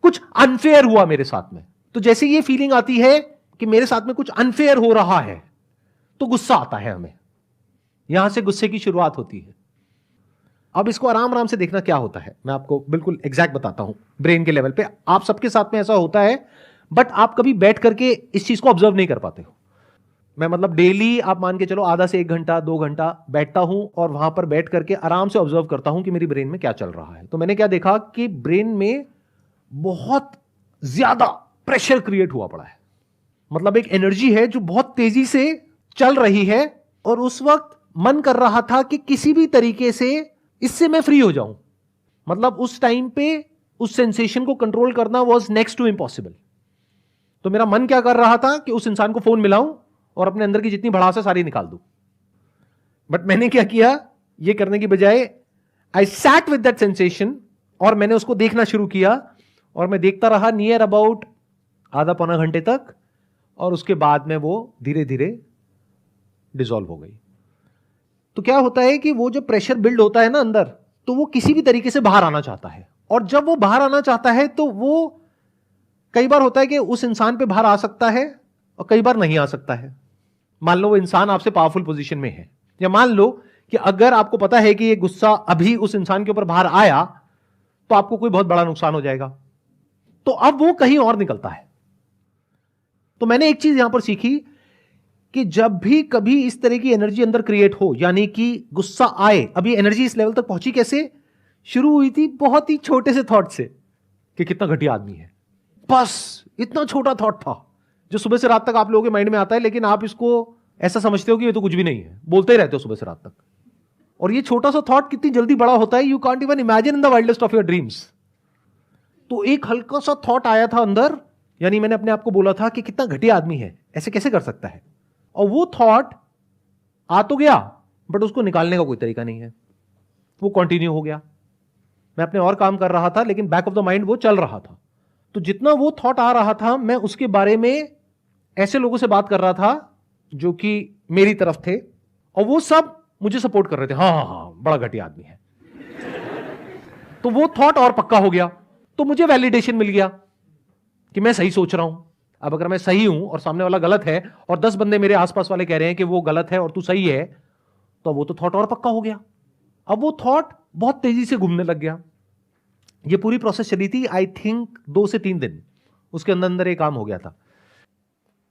कुछ अनफेयर हुआ मेरे साथ में। तो जैसे ये फीलिंग आती है कि मेरे साथ में कुछ अनफेयर हो रहा है, तो गुस्सा आता है हमें। यहां से गुस्से की शुरुआत होती है। अब इसको आराम आराम से देखना क्या होता है, मैं आपको बिल्कुल एग्जैक्ट बताता हूं। ब्रेन के लेवल पे आप सबके साथ में ऐसा होता है, बट आप कभी बैठ करके इस चीज को ऑब्जर्व नहीं कर पाते हो। मैं मतलब डेली आप मान के चलो आधा से 1 घंटा 2 घंटा बैठता हूं और वहां पर बैठ करके आराम से ऑब्जर्व करता हूं कि मेरी ब्रेन में क्या चल रहा है। तो मैंने क्या देखा कि ब्रेन में बहुत ज्यादा प्रेशर क्रिएट हुआ पड़ा है। मतलब एक एनर्जी है जो बहुत तेजी से चल रही है, और उस वक्त मन कर रहा था कि किसी भी तरीके से इससे मैं फ्री हो जाऊं। मतलब उस टाइम पे उस सेंसेशन को कंट्रोल करना वाज नेक्स्ट टू इम्पॉसिबल। तो मेरा मन क्या कर रहा था कि उस इंसान को फोन मिलाऊं और अपने अंदर की जितनी भड़ास है सारी निकाल दूं। बट मैंने क्या किया, ये करने की बजाय I sat with that sensation और मैंने उसको देखना शुरू किया, और मैं देखता रहा नियर अबाउट आधा पौना घंटे तक, और उसके बाद में वो धीरे धीरे डिसॉल्व हो गई। तो क्या होता है कि वो जो प्रेशर बिल्ड होता है ना अंदर, तो वो किसी भी तरीके से बाहर आना चाहता है, और जब वो बाहर आना चाहता है तो वो कई बार होता है कि उस इंसान पे बाहर आ सकता है और कई बार नहीं आ सकता है। मान लो वो इंसान आपसे पावरफुल पोजीशन में है, या मान लो कि अगर आपको पता है कि ये गुस्सा अभी उस इंसान के ऊपर बाहर आया तो आपको कोई बहुत बड़ा नुकसान हो जाएगा, तो अब वो कहीं और निकलता है। तो मैंने एक चीज यहां पर सीखी कि जब भी कभी इस तरह की एनर्जी अंदर क्रिएट हो, यानी कि गुस्सा आए, अभी एनर्जी इस लेवल तक पहुंची कैसे, शुरू हुई थी बहुत ही छोटे से थॉट से कि कितना घटिया आदमी है। बस इतना छोटा थॉट था जो सुबह से रात तक आप लोगों के माइंड में आता है, लेकिन आप इसको ऐसा समझते हो कि ये तो कुछ भी नहीं है, बोलते ही रहते हो सुबह से रात तक। और ये छोटा सा थॉट कितनी जल्दी बड़ा होता है, you can't even imagine in the wildest of your dreams. तो एक हल्का सा थॉट आया था अंदर, यानी मैंने अपने आप को बोला था कि कितना घटिया आदमी है, ऐसे कैसे कर सकता है। और वो थॉट आ तो गया, बट उसको निकालने का कोई तरीका नहीं है, वो कंटिन्यू हो गया। मैं अपने और काम कर रहा था, लेकिन बैक ऑफ द माइंड वो चल रहा था। तो जितना वो थॉट आ रहा था, मैं उसके बारे में ऐसे लोगों से बात कर रहा था जो कि मेरी तरफ थे, और वो सब मुझे सपोर्ट कर रहे थे, हाँ हाँ हाँ बड़ा घटिया आदमी है। तो वो थॉट और पक्का हो गया, तो मुझे वैलिडेशन मिल गया कि मैं सही सोच रहा हूं। अब अगर मैं सही हूं और सामने वाला गलत है, और 10 बंदे मेरे आसपास वाले कह रहे हैं कि वो गलत है और तू सही है, तो वो तो थॉट और पक्का हो गया। अब वो थॉट बहुत तेजी से घूमने लग गया। ये पूरी प्रोसेस चली थी आई थिंक 2 से 3 दिन, उसके अंदर अंदर ये काम हो गया था।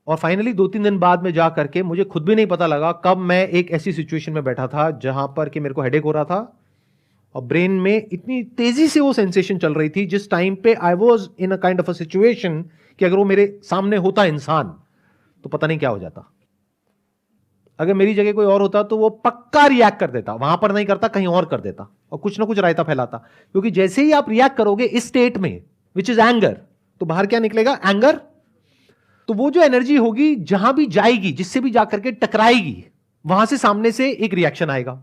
और फाइनली 2-3 दिन बाद में जा करके मुझे खुद भी नहीं पता लगा कब मैं एक ऐसी सिचुएशन में बैठा था जहां पर कि मेरे को हेडेक हो रहा था, और ब्रेन में इतनी तेजी से वो सेंसेशन चल रही थी, जिस टाइम पे I was in a kind of a situation कि अगर वो मेरे सामने होता इंसान तो पता नहीं क्या हो जाता। अगर मेरी जगह कोई और होता तो वो पक्का रिएक्ट कर देता, वहां पर नहीं करता कहीं और कर देता, और कुछ ना कुछ रायता फैलाता। क्योंकि जैसे ही आप रिएक्ट करोगे इस स्टेट में, विच इज एंगर, तो बाहर क्या निकलेगा, एंगर। तो वो जो एनर्जी होगी जहां भी जाएगी, जिससे भी जाकर के टकराएगी, वहां से सामने से एक रिएक्शन आएगा।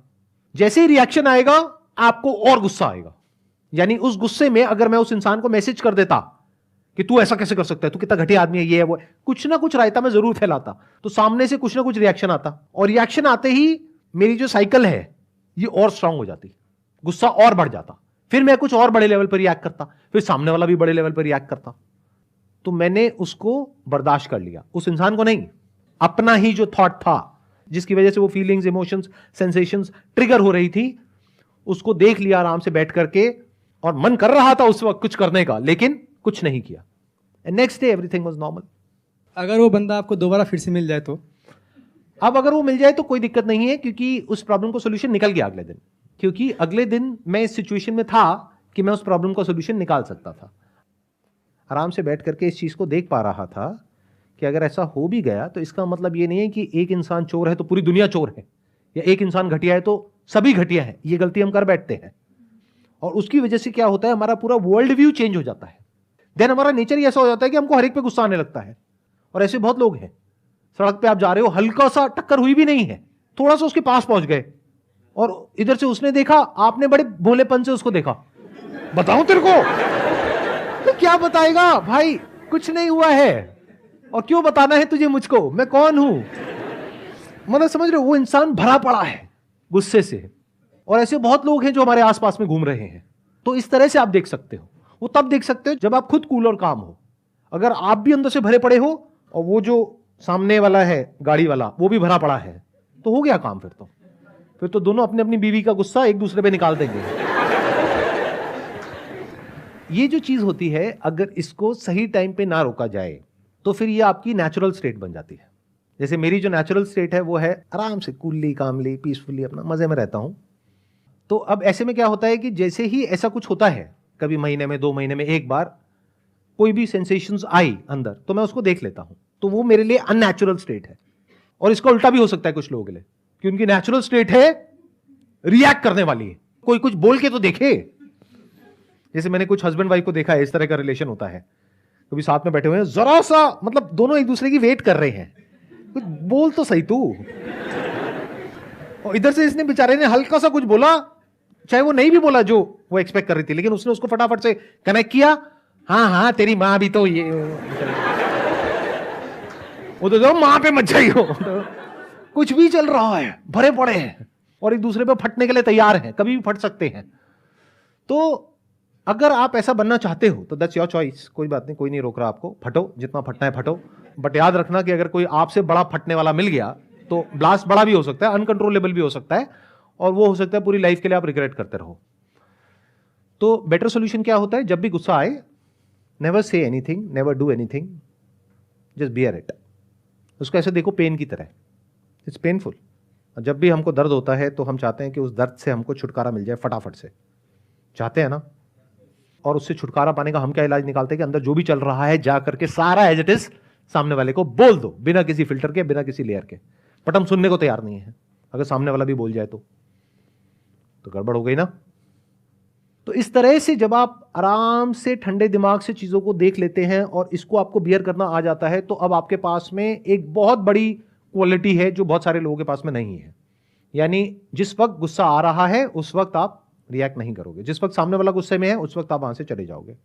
जैसे ही रिएक्शन आएगा आपको और गुस्सा आएगा। यानी उस गुस्से में अगर मैं उस इंसान को मैसेज कर देता कि तू ऐसा कैसे कर सकता है, तू कितना घटिया आदमी है, ये है वो है, कुछ ना कुछ रायता मैं जरूर फैलाता, तो सामने से कुछ ना कुछ रिएक्शन आता, और रिएक्शन आते ही मेरी जो साइकिल है ये और स्ट्रांग हो जाती, गुस्सा और बढ़ जाता, फिर मैं कुछ और बड़े लेवल पर रिएक्ट करता, फिर सामने वाला भी बड़े लेवल पर रिएक्ट करता। तो मैंने उसको बर्दाश्त कर लिया, उस इंसान को नहीं, अपना ही जो थॉट था जिसकी वजह से वो फीलिंग्स, इमोशंस, सेंसेशंस ट्रिगर हो रही थी, उसको देख लिया आराम से बैठ करके, और मन कर रहा था उस वक्त कुछ करने का, लेकिन कुछ नहीं किया। And next day everything was normal. अगर वो बंदा आपको दोबारा फिर से मिल जाए तो? अब अगर वो मिल जाए तो कोई दिक्कत नहीं है, क्योंकि उस प्रॉब्लम का सोल्यूशन निकल गया अगले दिन। क्योंकि अगले दिन मैं इस सिचुएशन में था कि मैं उस प्रॉब्लम का सोल्यूशन निकाल सकता था। आराम से बैठ करके इस चीज को देख पा रहा था कि अगर ऐसा हो भी गया तो इसका मतलब ये नहीं है कि एक इंसान चोर है तो पूरी दुनिया चोर है, या एक इंसान घटिया है तो सभी घटिया है। ये गलती हम कर बैठते हैं, और उसकी वजह से क्या होता है, हमारा पूरा वर्ल्ड व्यू चेंज हो जाता है। देन हमारा नेचर ही ऐसा हो जाता है कि हमको हर एक पे गुस्सा आने लगता है। और ऐसे बहुत लोग हैं, सड़क पे आप जा रहे हो, हल्का सा टक्कर हुई भी नहीं है, थोड़ा सा उसके पास पहुंच गए, और इधर से उसने देखा, आपने बड़े भोलेपन से उसको देखा, बताऊं तेरे को, तो क्या बताएगा भाई, कुछ नहीं हुआ है, और क्यों बताना है तुझे मुझको, मैं कौन हूं। मतलब समझ रहे हो, वो इंसान भरा पड़ा है गुस्से से। और ऐसे बहुत लोग हैं जो हमारे आसपास में घूम रहे हैं। तो इस तरह से आप देख सकते हो, वो तब देख सकते हो जब आप खुद कूल और काम हो। अगर आप भी अंदर से भरे पड़े हो और वो जो सामने वाला है गाड़ी वाला वो भी भरा पड़ा है, तो हो गया काम। फिर तो दोनों अपनी अपनी बीवी का गुस्सा एक दूसरे पे निकाल देंगे। ये जो चीज होती है, अगर इसको सही टाइम पे ना रोका जाए तो फिर ये आपकी नेचुरल स्टेट बन जाती है। जैसे मेरी जो नेचुरल स्टेट है वो है आराम से कूलली कामली पीसफुली अपना मजे में रहता हूं। तो अब ऐसे में क्या होता है कि जैसे ही ऐसा कुछ होता है, कभी महीने में 2 महीने में एक बार कोई भी सेंसेशंस आई अंदर, तो मैं उसको देख लेता हूं। तो वो मेरे लिए अननेचुरल स्टेट है। और इसका उल्टा भी हो सकता है कुछ लोगों के लिए कि उनकी नेचुरल स्टेट है रिएक्ट करने वाली है। कोई कुछ बोल के तो देखे। जैसे मैंने कुछ हस्बैंड वाइफ को देखा है, इस तरह का रिलेशन होता है, कभी साथ में बैठे हुए हैं, जरा सा मतलब दोनों एक दूसरे की वेट कर रहे हैं, कुछ बोल तो सही तू। और इधर से इसने बेचारे ने हल्का सा कुछ बोला, चाहे वो नहीं भी बोला जो वो एक्सपेक्ट कर रही थी, लेकिन उसने उसको फटाफट से कनेक्ट किया। हाँ हाँ तेरी माँ भी तो ये वो तो माँ पे मत जाइयो। कुछ भी चल रहा है, भरे पड़े हैं और एक दूसरे पे फटने के लिए तैयार हैं, कभी भी फट सकते हैं। तो अगर आप ऐसा बनना चाहते हो तो दैट्स योर चॉइस, कोई बात नहीं, कोई नहीं रोक रहा आपको, फटो जितना फटना है फटो। बट याद रखना कि अगर कोई आपसे बड़ा फटने वाला मिल गया तो ब्लास्ट बड़ा भी हो सकता है, अनकंट्रोलेबल भी हो सकता है, और वो हो सकता है पूरी लाइफ के लिए आप रिग्रेट करते रहो। तो बेटर सोल्यूशन क्या होता है, जब भी गुस्सा आए, never say anything, never do anything, just bear it. उसको ऐसे देखो पेन की तरह, इट्स पेनफुल। जब भी हमको दर्द होता है तो हम चाहते हैं कि उस दर्द से हमको छुटकारा मिल जाए फटाफट से, चाहते हैं ना। और उससे छुटकारा पाने का हम क्या इलाज निकालते हैं कि अंदर जो भी चल रहा है जा करके सारा एज इट इज सामने वाले को बोल दो, बिना किसी फिल्टर के, बिना किसी लेयर के। बट हम सुनने को तैयार नहीं है। अगर सामने वाला भी बोल जाए तो गड़बड़ हो गई ना। तो इस तरह से जब आप आराम से ठंडे दिमाग से चीजों को देख लेते हैं और इसको आपको बियर करना आ जाता है, तो अब आपके पास में एक बहुत बड़ी क्वालिटी है जो बहुत सारे लोगों के पास में नहीं है। यानी जिस वक्त गुस्सा आ रहा है उस वक्त आप रिएक्ट नहीं करोगे, जिस वक्त सामने वाला गुस्से में है उस वक्त आप वहां से चले जाओगे।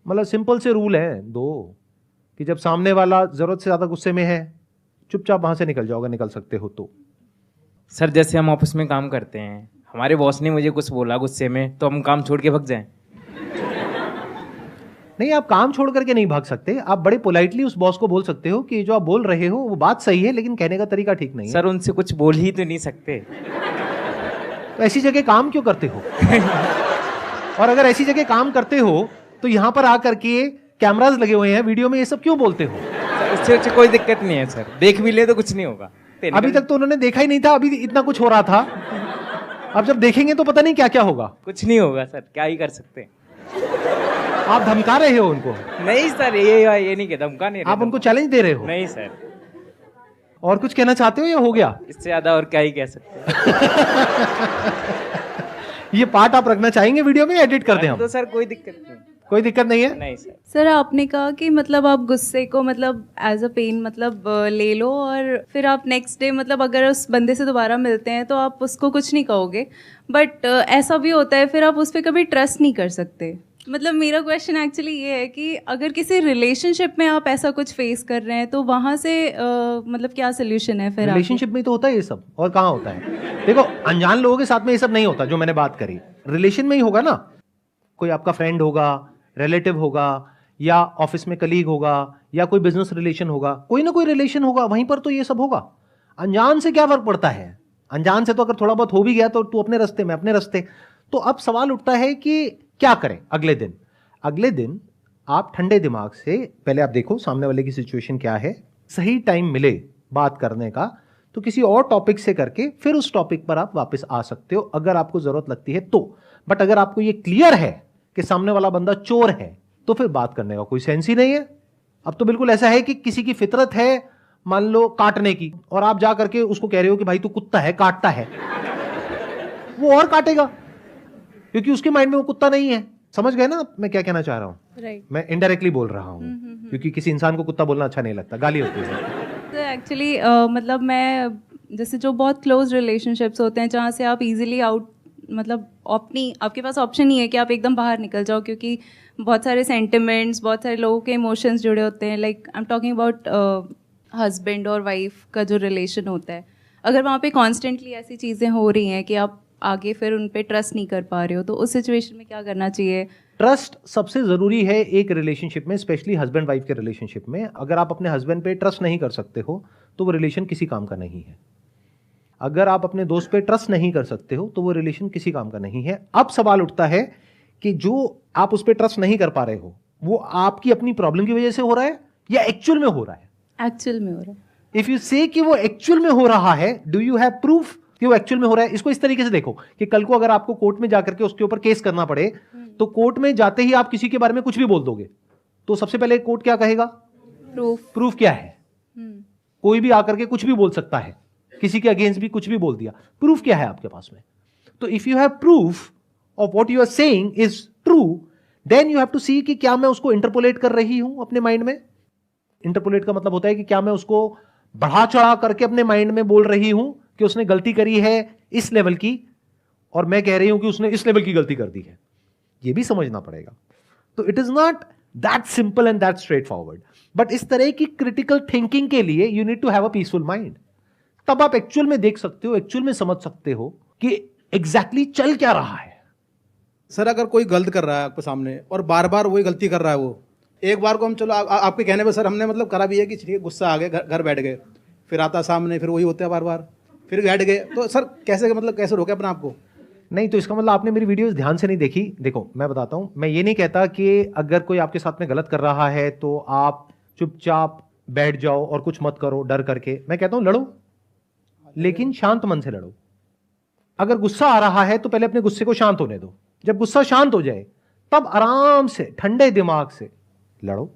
मतलब सिंपल से रूल है दो, कि जब सामने वाला जरूरत से ज्यादा गुस्से में है चुपचाप वहां से निकल जाओगे, निकल सकते हो तो। सर जैसे हम ऑफिस में काम करते हैं, हमारे बॉस ने मुझे कुछ बोला गुस्से में, तो हम काम छोड़ के भाग जाएं? नहीं, आप काम छोड़ करके नहीं भाग सकते। आप बड़े पोलाइटली उस बॉस को बोल सकते हो कि जो आप बोल रहे हो वो बात सही है, लेकिन कहने का तरीका ठीक नहीं है। सर उनसे कुछ बोल ही तो नहीं सकते। तो ऐसी जगह काम क्यों करते हो? और अगर ऐसी जगह काम करते हो तो यहां पर आकर के कैमरास लगे हुए हैं, वीडियो में ये सब क्यों बोलते हो? उससे कोई दिक्कत नहीं है सर, देख भी ले तो कुछ नहीं होगा। अभी तक तो उन्होंने देखा ही नहीं था, अभी इतना कुछ हो रहा था। अब जब देखेंगे तो पता नहीं क्या क्या होगा। कुछ नहीं होगा सर, क्या ही कर सकते हैं। आप धमका रहे हो उनको? नहीं सर, ये नहीं कहता, धमका नहीं। आप उनको चैलेंज दे रहे हो? नहीं सर। और कुछ कहना चाहते हो या हो गया? इससे ज्यादा और क्या ही कह सकते हैं। ये पार्ट आप रखना चाहेंगे वीडियो में, एडिट कर दें हम? तो सर कोई दिक्कत नहीं। कोई दिक्कत नहीं है? नहीं सर। सर आपने कहा कि मतलब आप गुस्से को मतलब एज अ पेन मतलब ले लो और फिर आप नेक्स्ट डे मतलब अगर उस बंदे से दोबारा मिलते हैं तो आप उसको कुछ नहीं कहोगे, बट ऐसा भी होता है फिर आप उस पर कभी ट्रस्ट नहीं कर सकते। मतलब मेरा क्वेश्चन एक्चुअली ये है कि अगर किसी रिलेशनशिप में आप ऐसा कुछ फेस कर रहे हैं तो वहाँ से मतलब क्या सोल्यूशन है फिर? रिलेशनशिप में तो होता है ये सब, और कहाँ होता है? देखो, अनजान लोगों के साथ में ये सब नहीं होता जो मैंने बात करी। रिलेशन में ही होगा ना, कोई आपका फ्रेंड होगा, रिलेटिव होगा, या ऑफिस में कलीग होगा, या कोई बिजनेस रिलेशन होगा, कोई ना कोई रिलेशन होगा, वहीं पर तो ये सब होगा। अनजान से क्या फर्क पड़ता है? अनजान से तो अगर थोड़ा बहुत हो भी गया तो तू अपने रास्ते में अपने रास्ते। तो अब सवाल उठता है कि क्या करें अगले दिन आप ठंडे दिमाग से पहले आप देखो सामने वाले की सिचुएशन क्या है, सही टाइम मिले बात करने का तो किसी और टॉपिक से करके फिर उस टॉपिक पर आप वापस आ सकते हो अगर आपको जरूरत लगती है तो। बट अगर आपको ये क्लियर है कि सामने वाला बंदा चोर है तो फिर बात करने का कोई सेंस ही नहीं है। अब तो बिल्कुल ऐसा है कि किसी की फितरत है मान लो काटने की, और आप जा करके उसको कह रहे हो कि भाई तू कुत्ता है, काटता है, वो और काटेगा क्योंकि उसके माइंड में वो कुत्ता नहीं है। समझ गए ना मैं क्या कहना चाह रहा हूँ? राइट। मैं इनडायरेक्टली बोल रहा हूँ क्योंकि किसी इंसान को कुत्ता बोलना अच्छा नहीं लगता, गाली होती है। तो एक्चुअली मतलब मैं जैसे जो बहुत क्लोज रिलेशनशिप्स होते हैं जहाँ से आप इजीली आउट मतलब आपके पास ऑप्शन नहीं है कि आप एकदम बाहर निकल जाओ, क्योंकि बहुत सारे सेंटिमेंट्स, बहुत सारे लोगों के इमोशंस जुड़े होते हैं। Like I am talking about husband और वाइफ का जो रिलेशन होता है, अगर वहाँ पे कॉन्स्टेंटली ऐसी चीज़ें हो रही हैं कि आप आगे फिर उन पे ट्रस्ट नहीं कर पा रहे हो, तो उस सिचुएशन में क्या करना चाहिए? ट्रस्ट सबसे जरूरी है एक रिलेशनशिप में, स्पेशली हस्बैंड वाइफ के रिलेशनशिप में। अगर आप अपने हस्बैंड पे ट्रस्ट नहीं कर सकते हो तो वो रिलेशन किसी काम का नहीं है। अगर आप अपने दोस्त पे ट्रस्ट नहीं कर सकते हो तो वो रिलेशन किसी काम का नहीं है। अब सवाल उठता है कि जो आप उस पर ट्रस्ट नहीं कर पा रहे हो वो आपकी अपनी प्रॉब्लम की वजह से हो रहा है या एक्चुअल में हो रहा है? एक्चुअल में हो रहा है। इफ यू से कि वो एक्चुअल में हो रहा है, डू यू हैव प्रूफ कि वो एक्चुअल में हो रहा है? इसको इस तरीके से देखो कि कल को अगर आपको कोर्ट में जाकर के उसके ऊपर केस करना पड़े तो कोर्ट में जाते ही आप किसी के बारे में कुछ भी बोल दोगे तो सबसे पहले कोर्ट क्या कहेगा? प्रूफ। प्रूफ क्या है? कोई भी आकर के कुछ भी बोल सकता है, किसी के अगेंस्ट भी कुछ भी बोल दिया। प्रूफ क्या है आपके पास में? तो if you have proof of what you are saying is true, then you have to see कि क्या मैं उसको इंटरपोलेट कर रही हूं अपने माइंड में। इंटरपोलेट का मतलब होता है कि क्या मैं उसको बढ़ा चढ़ा करके अपने माइंड में बोल रही हूं कि उसने गलती करी है इस लेवल की और मैं कह रही हूं कि उसने इस लेवल की गलती कर दी है। यह भी समझना पड़ेगा। तो it is not that simple and that straightforward, but इस तरह की क्रिटिकल थिंकिंग के लिए you need to have a peaceful mind. तब आप एक्चुअल में देख सकते हो, एक्चुअल में समझ सकते हो कि एग्जैक्टली चल क्या रहा है। सर अगर कोई गलत कर रहा है आपके सामने और बार बार वही गलती कर रहा है, वो एक बार को हम चलो आपके कहने पे सर हमने मतलब करा भी है कि ठीक है गुस्सा आ गया, घर बैठ गए, फिर आता सामने फिर वही होता है बार बार, फिर बैठ गए, तो सर कैसे मतलब कैसे रोके अपने आप को? नहीं तो इसका मतलब आपने मेरी वीडियोस ध्यान से नहीं देखी। देखो मैं बताता हूं, मैं ये नहीं कहता कि अगर कोई आपके साथ में गलत कर रहा है तो आप चुपचाप बैठ जाओ और कुछ मत करो डर करके। मैं कहता हूं लड़ो, लेकिन शांत मन से लड़ो। अगर गुस्सा आ रहा है तो पहले अपने गुस्से को शांत होने दो। जब गुस्सा शांत हो जाए तब आराम से ठंडे दिमाग से लड़ो।